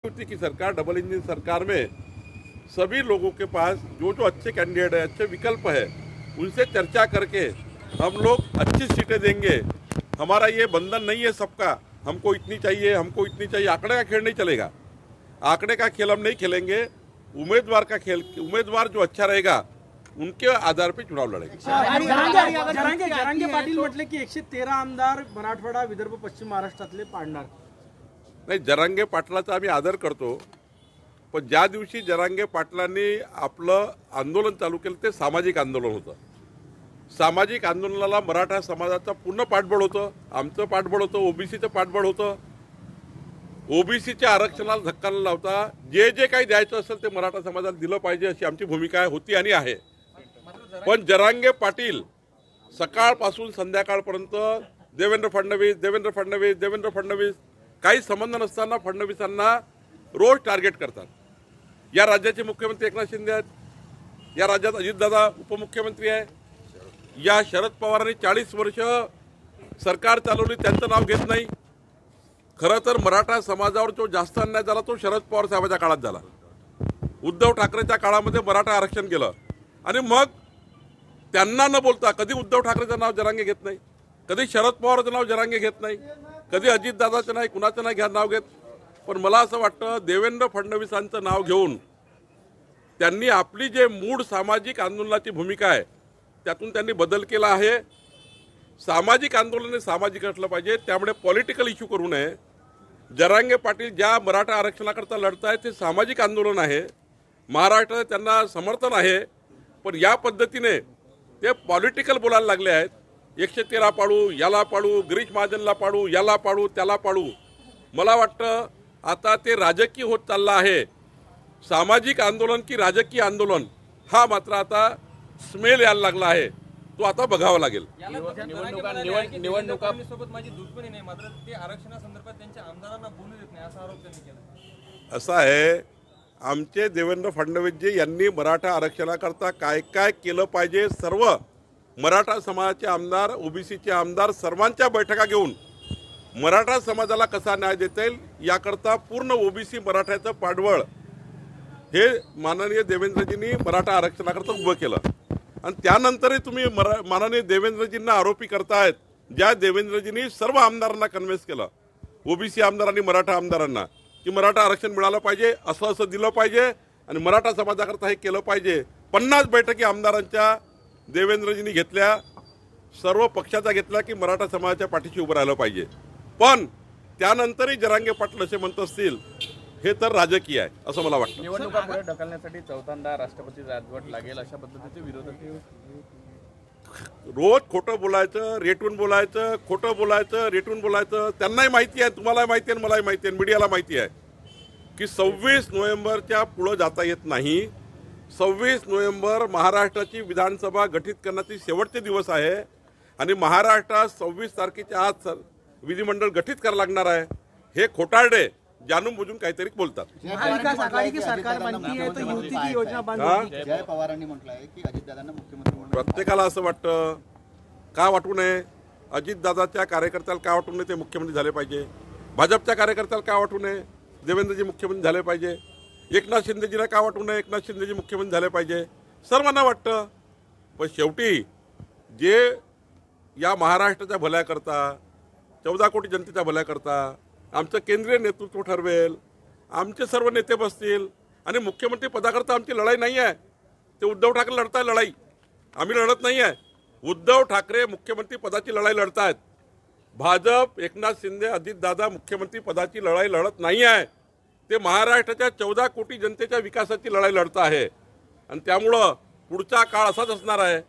की सरकार double engine सरकार में सभी लोगों के पास जो जो अच्छे कैंडिडेट है, अच्छे विकल्प है, उनसे चर्चा करके हम लोग अच्छी सीटें देंगे। हमारा ये बंधन नहीं है सबका, हमको इतनी चाहिए, हमको इतनी चाहिए। आंकड़े का खेल नहीं चलेगा, आंकड़े का खेल हम नहीं खेलेंगे। उम्मीदवार का खेल, उम्मीदवार जो अच्छा रहेगा उनके आधार पर चुनाव लड़ेंगे। जरांगे पाटील म्हटले की 113 आमदार मराठवाडा, विदर्भ, पश्चिम महाराष्ट्रातले पाडणार नाही। जरांगे पाटलाचा आम्ही आदर करतो, पण ज्या दिवशी जरांगे पाटलांनी आपलं आंदोलन चालू केलं ते सामाजिक आंदोलन होतं। सामाजिक आंदोलनाला मराठा समाजाचा पूर्ण पाठबळ होतं, आमचं पाठबळ होतं, ओबीसीचं पाठबळ होतं। ओबीसीच्या आरक्षणाला धक्का न लावता जे जे काही द्यायचं असेल ते मराठा समाजाला दिलं पाहिजे अशी आमची भूमिका होती आणि आहे। पण जरांगे पाटील सकाळपासून संध्याकाळपर्यंत देवेंद्र फडणवीस देवेंद्र फडणवीस देवेंद्र फडणवीस काही संबंध नसताना फडणवीसांना रोज टार्गेट करतात। या राज्याचे मुख्यमंत्री एकनाथ शिंदे आहेत, या राज्यात अजितदादा उपमुख्यमंत्री आहे। या शरद पवारांनी 40 वर्ष सरकार चालवली, त्यांचं नाव घेत नाही। खरं तर मराठा समाजावर जो जास्त अन्याय झाला तो शरद पवार साहेबांच्या काळात झाला। उद्धव ठाकरेच्या काळामध्ये मराठा आरक्षण केलं आणि मग त्यांना न बोलता कधी उद्धव ठाकरेचं नाव जरांगे घेत नाही, कधी शरद पवारचं नाव जरांगे घेत नाही, कधी अजितदादाचं नाही, कुणाचं नाही नाव घेत। पण मला असं वाटतं देवेंद्र फडणवीसांचं नाव घेऊन त्यांनी आपली जे मूळ सामाजिक आंदोलनाची भूमिका आहे त्यातून त्यांनी बदल केला आहे। सामाजिक आंदोलन सामाजिक असलं पाहिजे, त्यामुळे पॉलिटिकल इश्यू करू नये। जरांगे पाटील ज्या मराठा आरक्षणाकरता लढतायत ते सामाजिक आंदोलन आहे, महाराष्ट्रात त्यांना समर्थन आहे। पण या पद्धतीने ते पॉलिटिकल बोलायला लागले आहेत। 113 पाडू, याला पाडू, गिरीश महाजनला पाडू, याला पाडू, त्याला पाडू। मला वाटतं आता ते राजकीय होत चाललं आहे। सामाजिक आंदोलन की राजकीय आंदोलन हा मात्र आता स्मेल यायला लागला आहे, तो आता बघावा लागेल। निवडणुकांसोबत माझी दुश्मनी नाही, मात्र ते आरक्षणासंदर्भात त्यांच्या आमदारांना बोलू देत नाही असा आरोप त्यांनी केला। असं आहे, आमचे देवेंद्र फडणवीसजी यांनी मराठा आरक्षणाकरता काय काय केलं पाहिजे सर्व मराठा समाजाचे आमदार, ओबीसीचे आमदार सर्वांच्या बैठका घेऊन मराठा समाजाला कसा न्याय देता येईल याकरता पूर्ण ओबीसी मराठ्याचं पाठबळ हे माननीय देवेंद्रजींनी मराठा आरक्षणाकरता उभं केलं। आणि त्यानंतरही तुम्ही माननीय देवेंद्रजींना आरोपी करतायत, ज्या देवेंद्रजींनी सर्व आमदारांना कन्व्हिन्स केलं, ओबीसी आमदारांनी मराठा आमदारांना, की मराठा आरक्षण मिळालं पाहिजे, असं असं दिलं पाहिजे आणि मराठा समाजाकरता हे केलं पाहिजे। 50 बैठकी आमदारांच्या देवेंद्रजींनी घेतल्या, सर्व पक्षाचा घेतला की मराठा समाजाच्या पाठीशी उभं राहिलं पाहिजे। पण त्यानंतरही जरांगे पाटील असे म्हणत असतील हे तर राजकीय आहे असं मला वाटतं। निवडणुका पुढे ढकलण्यासाठी चौथ्यांदा राष्ट्रपती राजवट लागेल अशा पद्धतीचे विरोधक रोज खोटं बोलायचं, रेटून बोलायचं, खोटं बोलायचं, रेटून बोलायचं। त्यांनाही माहिती आहे, तुम्हालाही माहिती आहे, मलाही माहिती आहे, मीडियाला माहिती आहे की 26 नोव्हेंबरच्या पुढे जाता येत नाही। 26 नोव्हेंबर महाराष्ट्राची विधानसभा गठीत करण्याचे शेवटचे दिवस आहे आणि महाराष्ट्रात 26 तारखेच्या आत विधिमंडळ गठीत करायला लागणार आहे। हे खोटारडे जाणून बुजून काहीतरी बोलतात। महाविकास आघाड़ी की सरकार बनती है तो युती की योजना बंद होगी। जय पवारांनी म्हटलंय की अजितदादांना मुख्यमंत्री म्हणून प्रत्येकाला असं वाटतं, का वाटू नये? अजितदादाच्या कार्यकर्त्याला का वाटू नये ते मुख्यमंत्री झाले पाहिजे, भाजपच्या कार्यकर्त्याला का वाटू नये देवेंद्रजी मुख्यमंत्री झाले पाहिजे, एकनाथ शिंदेजीला का वाटू नये एकनाथ शिंदेजी मुख्यमंत्री झाले पाहिजे, सर्वांना वाटतं। पण शेवटी जे या महाराष्ट्राच्या भल्याकरता, 14 कोटी जनतेच्या भल्याकरता आमचं केंद्रीय नेतृत्व ठरवेल, आमचे सर्व नेते बसतील आणि मुख्यमंत्री पदाकरता आमची लढाई नाही आहे, ते उद्धव ठाकरे लढताय लढाई, आम्ही लढत नाही आहे। उद्धव ठाकरे मुख्यमंत्री पदाची लढाई लढतायत, भाजप एकनाथ शिंदे अजितदादा मुख्यमंत्री पदाची लढाई लढत नाही आहे, ते महाराष्ट्राच्या 14 कोटी जनतेच्या विकासाची लढाई लढत आहे। आणि त्यामुळं पुढचा काळ असाच असणार आहे,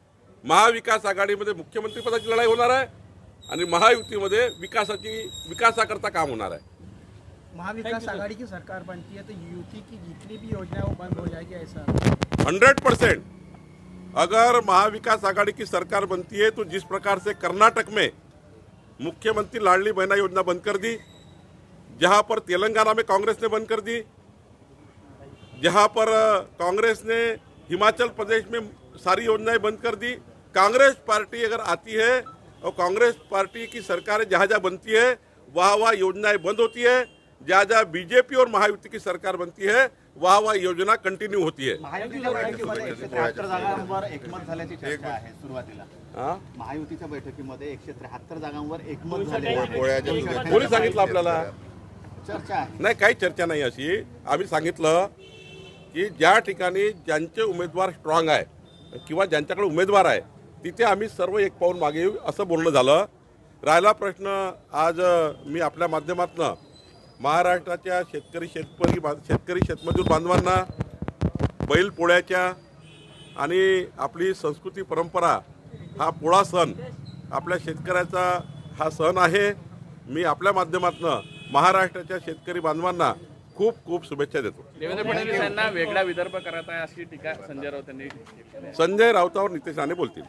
महाविकास आघाडीमध्ये मुख्यमंत्री पदाची लढाई होणार आहे आणि महायुतीमध्ये विकासाकरता काम होणार है। महाविकास आघाड़ी की सरकार बनती है तो युति की जितनी भी योजना है वो बंद हो जाएगी ऐसा? 100%। अगर महाविकास आघाड़ी की सरकार बनती है तो जिस प्रकार से कर्नाटक में मुख्यमंत्री लाडली बहना योजना बंद कर दी, जहां पर तेलंगाना में कांग्रेस ने बंद कर दी, जहां पर कांग्रेस ने हिमाचल प्रदेश में सारी योजनाएं बंद कर दी। कांग्रेस पार्टी अगर आती है और कांग्रेस पार्टी की सरकार जहाँ जहाँ बनती है वहाँ वहाँ योजनाएं बंद होती है। जहाँ जहाँ बीजेपी और महायुति की सरकार बनती है वहाँ वहाँ योजना कंटिन्यू होती है। महायुतीच्या बैठकीमध्ये 173 जागांवर एकमत झाल्याची चर्चा आहे सुरुवातीला. हाँ? महायुतीच्या बैठकीमध्ये 173 जागांवर एकमत झाले कोणी सांगितलं आपल्याला? चर्चा आहे. नाही, काही चर्चा नाही अशी. आम्ही सांगितलं की ज्या ठिकाणी ज्यांचे उमेदवार स्ट्रॉंग आहे किंवा ज्यांच्याकडे उमेदवार आहे तिथे आम्ही सर्व एक पाऊल मागे येऊ असं बोलणं झालं. राहिला प्रश्न, आज मी आपल्या माध्यमातून महाराष्ट्राच्या शेतकरी शेतमजूर बांधवांना बैल पोळ्याच्या आणि आपली संस्कृती परंपरा हा पोळा सण आपल्या शेतकऱ्याचा हा सण आहे. मी आपल्या माध्यमातून महाराष्ट्राच्या शेतकरी बांधवांना खूप खूप शुभेच्छा देतो. देवेंद्र फडणवीस यांना वेगळा विदर्भ करत आहे अशी टीका संजय राऊत यांनी संजय राऊतावर नितेश राणे बोलतील.